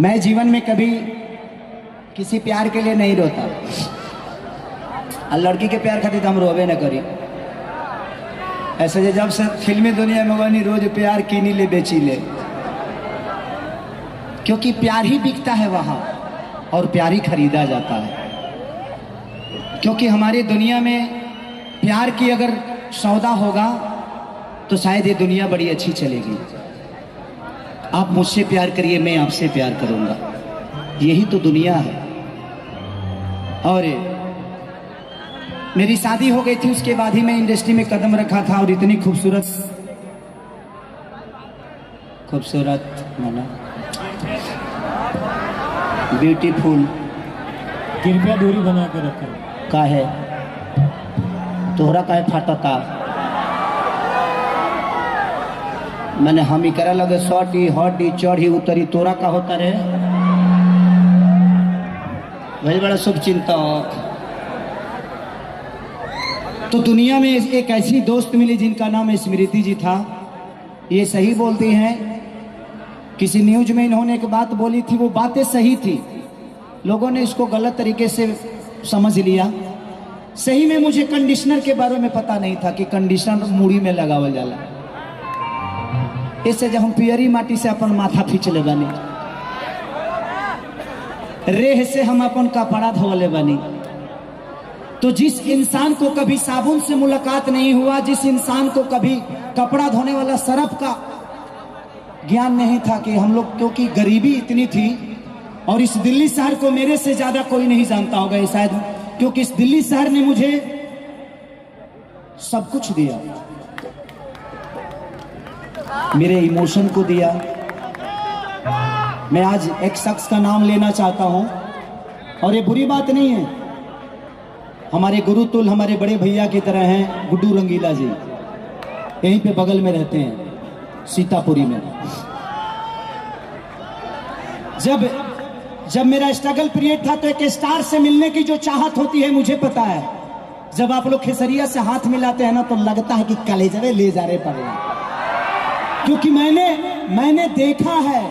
मैं जीवन में कभी किसी प्यार के लिए नहीं रोता, और लड़की के प्यार खातिर तो हम रोवे न करी। ऐसे जब से फिल्मी दुनिया में बनी रोज प्यार कीनी ले बेची ले, क्योंकि प्यार ही बिकता है वहाँ और प्यार ही खरीदा जाता है। क्योंकि हमारी दुनिया में प्यार की अगर सौदा होगा तो शायद ये दुनिया बड़ी अच्छी चलेगी। आप मुझसे प्यार करिए, मैं आपसे प्यार करूंगा, यही तो दुनिया है। और मेरी शादी हो गई थी, उसके बाद ही मैं इंडस्ट्री में कदम रखा था। और इतनी खूबसूरत माना ब्यूटीफुल, कृपया दूरी बना कर रखें। का है तोहरा का है फाटता, मैंने हम ही करे लगे सटी हटी चढ़ी उतरी, तोरा का होता रे वही बड़ा शुभ चिंतक। तो दुनिया में एक ऐसी दोस्त मिली जिनका नाम स्मृति जी था। ये सही बोलती हैं, किसी न्यूज में इन्होंने एक बात बोली थी, वो बातें सही थी, लोगों ने इसको गलत तरीके से समझ लिया। सही में मुझे कंडीशनर के बारे में पता नहीं था कि कंडीशनर मुड़ी में लगावल जाला। इससे जब हम पियरी माटी से अपन माथा खींच ले बनी, रेह से हम अपन कपड़ा धोले बनी। तो जिस इंसान को कभी साबुन से मुलाकात नहीं हुआ, जिस इंसान को कभी कपड़ा धोने वाला सरफ का ज्ञान नहीं था कि हम लोग, क्योंकि गरीबी इतनी थी और इस दिल्ली शहर को मेरे से ज्यादा कोई नहीं जानता होगा शायद, क्योंकि इस दिल्ली शहर ने मुझे सब कुछ दिया, मेरे इमोशन को दिया। मैं आज एक शख्स का नाम लेना चाहता हूं और ये बुरी बात नहीं है, हमारे गुरुतुल हमारे बड़े भैया की तरह हैं गुड्डू रंगीला जी, यहीं पे बगल में रहते हैं सीतापुरी में। जब मेरा स्ट्रगल पीरियड था तो एक स्टार से मिलने की जो चाहत होती है मुझे पता है, जब आप लोग खेसरिया से हाथ मिलाते हैं ना तो लगता है कि कलेजरे ले जा रहे पड़े, क्योंकि मैंने देखा है।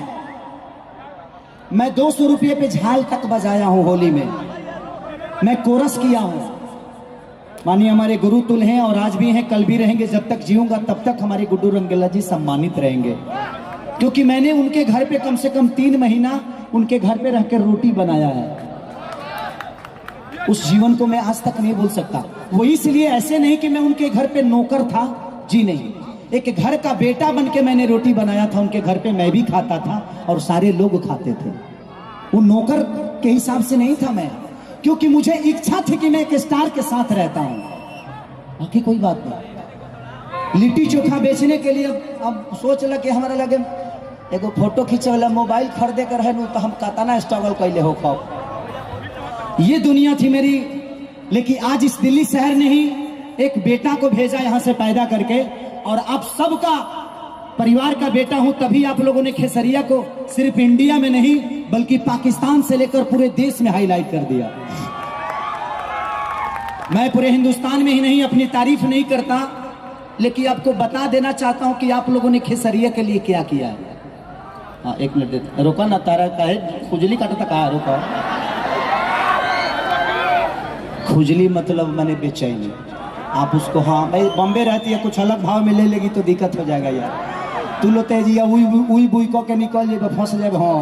मैं 200 रुपये पे झाल तक बजाया हूं होली में, मैं कोरस किया हूं। मानिए हमारे गुरुतुल हैं और आज भी हैं, कल भी रहेंगे, जब तक जीऊंगा तब तक हमारे गुड्डू रंगीला जी सम्मानित रहेंगे, क्योंकि मैंने उनके घर पे कम से कम 3 महीना उनके घर पे रहकर रोटी बनाया है। उस जीवन को मैं आज तक नहीं भूल सकता। वो इसलिए ऐसे नहीं कि मैं उनके घर पे नौकर था, जी नहीं, एक घर का बेटा बन के मैंने रोटी बनाया था उनके घर पे, मैं भी खाता था और सारे लोग खाते थे। वो नौकर के हिसाब से नहीं था मैं, क्योंकि मुझे इच्छा थी कि मैं एक स्टार के साथ रहता हूं, बाकी कोई बात नहीं। लिट्टी चोखा बेचने के लिए अब सोच लगे हमारा लगे एगो फोटो खींचे वाला मोबाइल खरीदे कर है, तो हम कतना स्ट्रगल कैले हो खाओ, ये दुनिया थी मेरी। लेकिन आज इस दिल्ली शहर ने ही एक बेटा को भेजा यहां से पैदा करके, और आप सबका परिवार का बेटा हूं, तभी आप लोगों ने खेसरिया को सिर्फ इंडिया में नहीं बल्कि पाकिस्तान से लेकर पूरे देश में हाईलाइट कर दिया। मैं पूरे हिंदुस्तान में ही नहीं अपनी तारीफ नहीं करता, लेकिन आपको बता देना चाहता हूं कि आप लोगों ने खेसरिया के लिए क्या किया है। हाँ 1 मिनट देते, रोका ना, तारा का है खुजली काटता, कहा रोका, खुजली मतलब मैंने बेचैनी, आप उसको, हाँ भाई बॉम्बे रहती है, कुछ अलग भाव में ले लेगी तो दिक्कत हो जाएगा यार। तू लो तेजिया उई बुई को के निकल जाए, फंस जाए। हाँ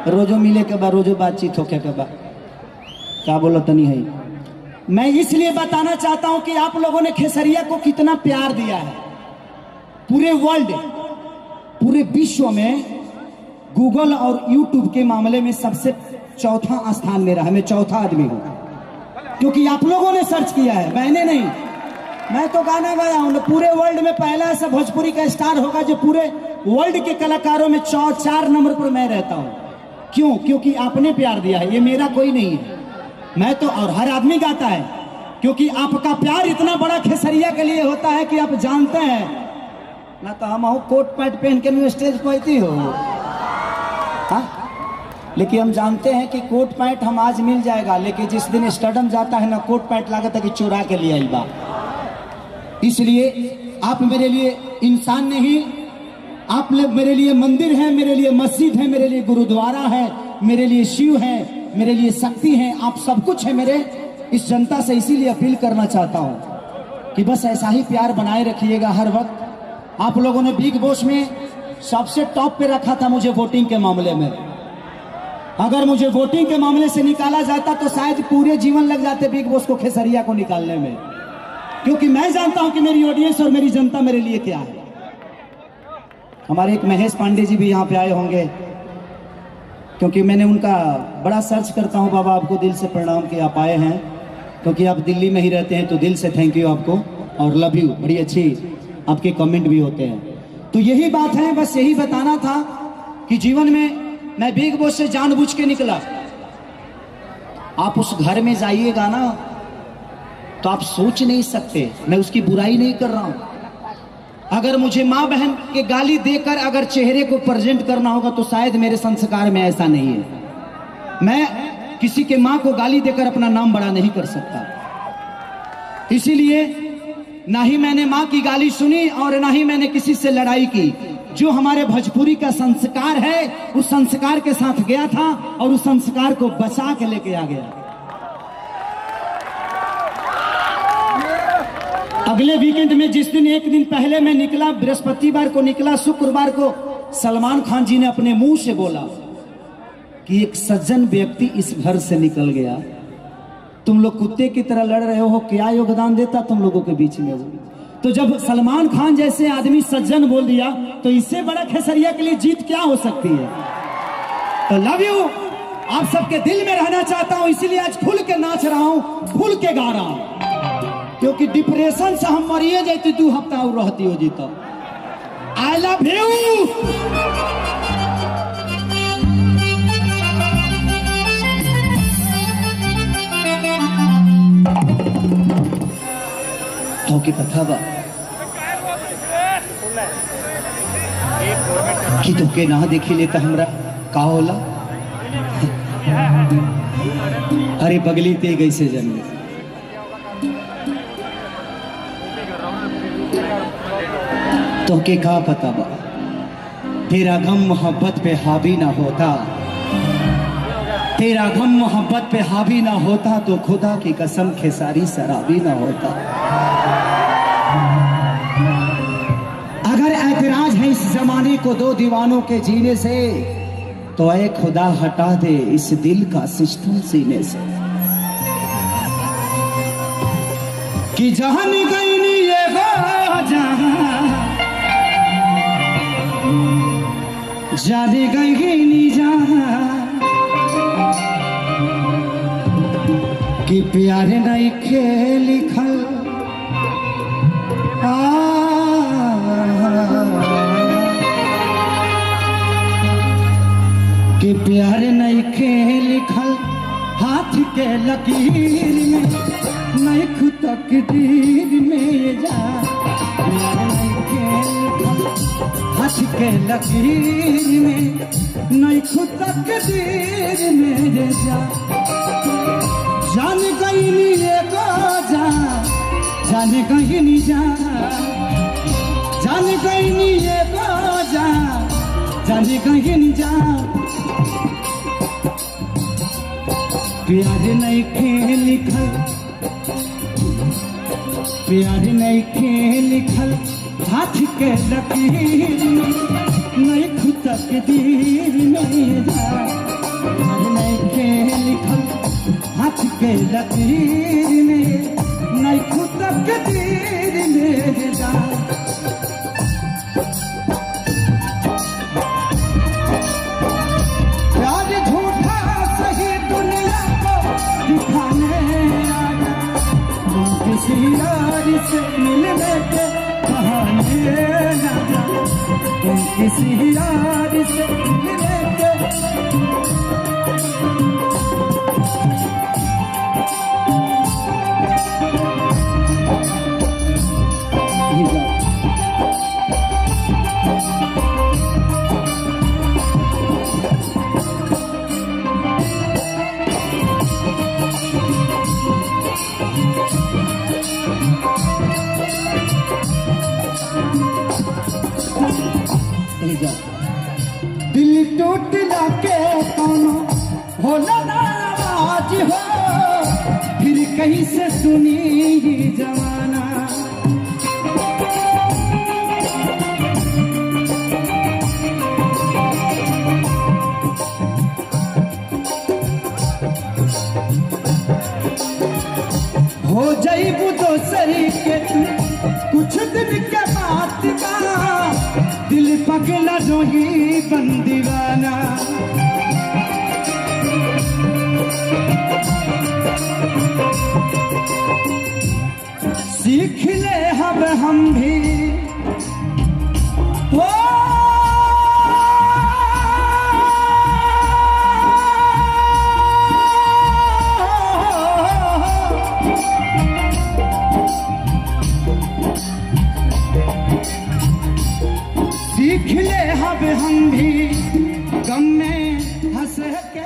रोजो मिले के बाद, रोजो बातचीत होके के बाद, क्या बोलो तनी है। मैं इसलिए बताना चाहता हूं कि आप लोगों ने खेसरिया को कितना प्यार दिया है। पूरे वर्ल्ड, पूरे विश्व में गूगल और यूट्यूब के मामले में सबसे चौथा स्थान मेरा है, मैं चौथा आदमी हूं, क्योंकि आप लोगों ने सर्च किया है, मैंने नहीं। मैं तो गाना गाया हूं, पूरे वर्ल्ड में पहला ऐसा भोजपुरी का स्टार होगा जो पूरे वर्ल्ड के कलाकारों में 4 नंबर पर मैं रहता हूं। क्यों? क्योंकि आपने प्यार दिया है, ये मेरा कोई नहीं है, मैं तो, और हर आदमी गाता है, क्योंकि आपका प्यार इतना बड़ा खेसरिया के लिए होता है कि आप जानते हैं ना, तो हम कोट पैंट पहन के स्टेज पहुंचती हो, हाँ? लेकिन हम जानते हैं कि कोट पैंट हम आज मिल जाएगा, लेकिन जिस दिन स्टेडियम जाता है ना, कोट पैंट लागत है कि चुरा के लिए आई बा। इसलिए आप मेरे लिए इंसान नहीं, आप लोग मेरे लिए मंदिर है, मेरे लिए मस्जिद है, मेरे लिए गुरुद्वारा है, मेरे लिए शिव है, मेरे लिए शक्ति है, आप सब कुछ है मेरे इस जनता से। इसीलिए अपील करना चाहता हूं कि बस ऐसा ही प्यार बनाए रखिएगा हर वक्त। आप लोगों ने बिग बॉस में सबसे टॉप पे रखा था मुझे वोटिंग के मामले में। अगर मुझे वोटिंग के मामले से निकाला जाता तो शायद पूरे जीवन लग जाते बिग बॉस को, खेसरिया को निकालने में, क्योंकि मैं जानता हूं कि मेरी ऑडियंस और मेरी जनता मेरे लिए क्या है। हमारे एक महेश पांडे जी भी यहाँ पे आए होंगे, क्योंकि मैंने उनका बड़ा सर्च करता हूँ। बाबा आपको दिल से प्रणाम कि आप आए हैं, क्योंकि आप दिल्ली में ही रहते हैं, तो दिल से थैंक यू आपको और लव यू। बड़ी अच्छी आपके कमेंट भी होते हैं। तो यही बात है, बस यही बताना था कि जीवन में मैं बिग बॉस से जानबूझ के निकला। आप उस घर में जाइएगा ना तो आप सोच नहीं सकते, मैं उसकी बुराई नहीं कर रहा हूं। अगर मुझे माँ बहन के गाली देकर अगर चेहरे को प्रेजेंट करना होगा तो शायद मेरे संस्कार में ऐसा नहीं है। मैं किसी के माँ को गाली देकर अपना नाम बड़ा नहीं कर सकता। इसीलिए ना ही मैंने माँ की गाली सुनी और ना ही मैंने किसी से लड़ाई की। जो हमारे भोजपुरी का संस्कार है उस संस्कार के साथ गया था और उस संस्कार को बचा के लेके आ गया। अगले वीकेंड में जिस दिन एक दिन पहले मैं निकला, बृहस्पतिवार को निकला, शुक्रवार को सलमान खान जी ने अपने मुंह से बोला कि एक सज्जन व्यक्ति इस घर से निकल गया। तुम लोग कुत्ते की तरह लड़ रहे हो, क्या योगदान देता तुम लोगों के बीच में वो। तो जब सलमान खान जैसे आदमी सज्जन बोल दिया तो इससे बड़ा खेसरिया के लिए जीत क्या हो सकती है। तो लव यू, आप सबके दिल में रहना चाहता हूं, इसीलिए आज खुल के नाच रहा हूं, खुल के गा रहा हूं, क्योंकि डिप्रेशन से हम मरिए जाती 2 हफ्ता और रहती हो जीता। I love you. की कथा बा कि तुके ना देखी लेता हमरा का होला। अरे बगली ते गई से जन्म तो के का पता बा, तेरा गम मोहब्बत पे हावी ना होता, तेरा गम मोहब्बत पे हावी ना होता तो खुदा की कसम खेसारी शराबी ना होता। अगर ऐतराज है इस जमाने को 2 दीवानों के जीने से तो ऐ खुदा हटा दे इस दिल का सिस्टम सीने से। कि जहां गई नी ये जाने गई नी जहां कि प्यार नहीं के लिखल कि प्यार नहीं के लिखल हाथ के लकीर में, नहीं खुद तकदीर में जा। प्यार नहीं के लिखल हाथ के लकीर में, नहीं खुद तकदीर में जा। जान गई नी ये को जा, जान गई नी जा, जान गई नी ये को जा, जान गई नी जा। प्यार नहीं के लिखल, प्यार नहीं के लिखल हाथ के लकीर में, नहीं खुद तकदीर में जा। प्यार नहीं के लिखल हाथ के लकीर में, नहीं खुद तकदीर में जा। प्यार झूठा सही दुनिया को दिखाने आया, किसी यार से मिलने के बहाने ना जा, किसी यार से मिलने के। सुनी ही जमाना। हो जाइबू दोसरी के तू कुछ दिन के बात का, दिल पगला जोही बन दीवाना। सीख ले अब हम भी हो सीख ले अब हम भी गम में हंस के